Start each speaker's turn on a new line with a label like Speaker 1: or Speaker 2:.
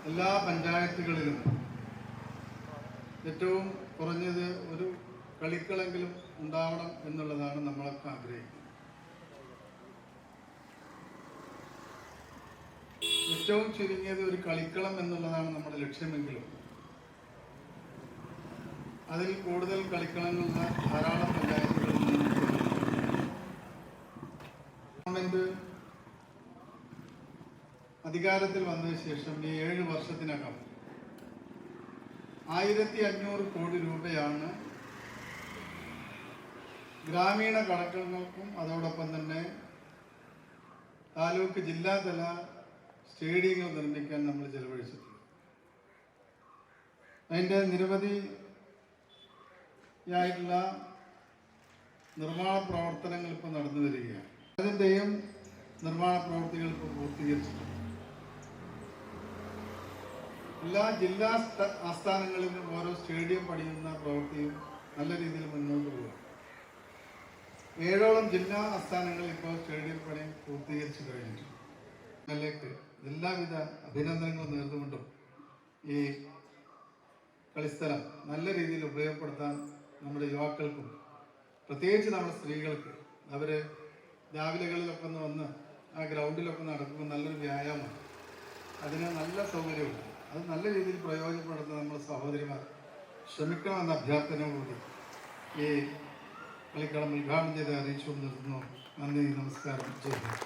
Speaker 1: എല്ലാ പഞ്ചായത്തുകളിലും ഏറ്റവും കുറഞ്ഞത് ഒരു കളിക്കളെങ്കിലും ഉണ്ടാവണം എന്നുള്ളതാണ് നമ്മളൊക്കെ ആഗ്രഹിക്കുന്നത്. ഏറ്റവും ചുരുങ്ങിയത് ഒരു കളിക്കളം എന്നുള്ളതാണ് നമ്മുടെ ലക്ഷ്യമെങ്കിലും അതിൽ കൂടുതൽ കളിക്കളങ്ങളുള്ള ധാരാളം പഞ്ചായത്തുകളിൽ ഗവൺമെന്റ് അധികാരത്തിൽ വന്നതിന് ശേഷം ഈ 7 വർഷത്തിനകം 1500 കോടി രൂപയാണ് ഗ്രാമീണ കളക്ടർക്കും അതോടൊപ്പം തന്നെ താലൂക്ക് ജില്ലാതല സ്റ്റേഡിയങ്ങൾ നിർമ്മിക്കാൻ നമ്മൾ ചെലവഴിച്ചിട്ടുണ്ട്. അതിൻ്റെ നിരവധിയായിട്ടുള്ള നിർമ്മാണ പ്രവർത്തനങ്ങൾ ഇപ്പോൾ നടന്നു വരികയാണ്. അതിൻ്റെയും നിർമ്മാണ പ്രവൃത്തികൾ ഇപ്പോൾ പൂർത്തീകരിച്ചിട്ടുണ്ട്. എല്ലാ ജില്ലാ ആസ്ഥാനങ്ങളിലും ഓരോ സ്റ്റേഡിയം പണിയുന്ന പ്രവൃത്തിയും നല്ല രീതിയിൽ മുന്നോട്ട് പോകും. 7ഓളം ജില്ലാ ആസ്ഥാനങ്ങളിൽ ഇപ്പോൾ സ്റ്റേഡിയം പണി പൂർത്തീകരിച്ചു കഴിഞ്ഞിട്ടുണ്ട്. അതിലേക്ക് എല്ലാവിധ അഭിനന്ദനങ്ങളും നേർന്നുകൊണ്ടും ഈ കളിസ്ഥലം നല്ല രീതിയിൽ ഉപയോഗപ്പെടുത്താൻ നമ്മുടെ യുവാക്കൾക്കും പ്രത്യേകിച്ച് നമ്മുടെ സ്ത്രീകൾക്ക് അവർ രാവിലെകളിലൊക്കെ ഒന്ന് വന്ന് ആ ഗ്രൗണ്ടിലൊക്കെ നടക്കുമ്പോൾ നല്ലൊരു വ്യായാമം, അതിന് നല്ല സൗകര്യമുണ്ട്. അത് നല്ല രീതിയിൽ പ്രയോജനപ്പെടുത്താൻ നമ്മുടെ സഹോദരിമാർ ശ്രമിക്കണമെന്ന അഭ്യർത്ഥനയോടുകൂടി ഈ കളിക്കളം ഉദ്ഘാടനം ചെയ്ത് അറിയിച്ചുകൊണ്ട് നിർത്തുന്നു. നന്ദി, നമസ്കാരം, ജയ് ഹിന്ദ്.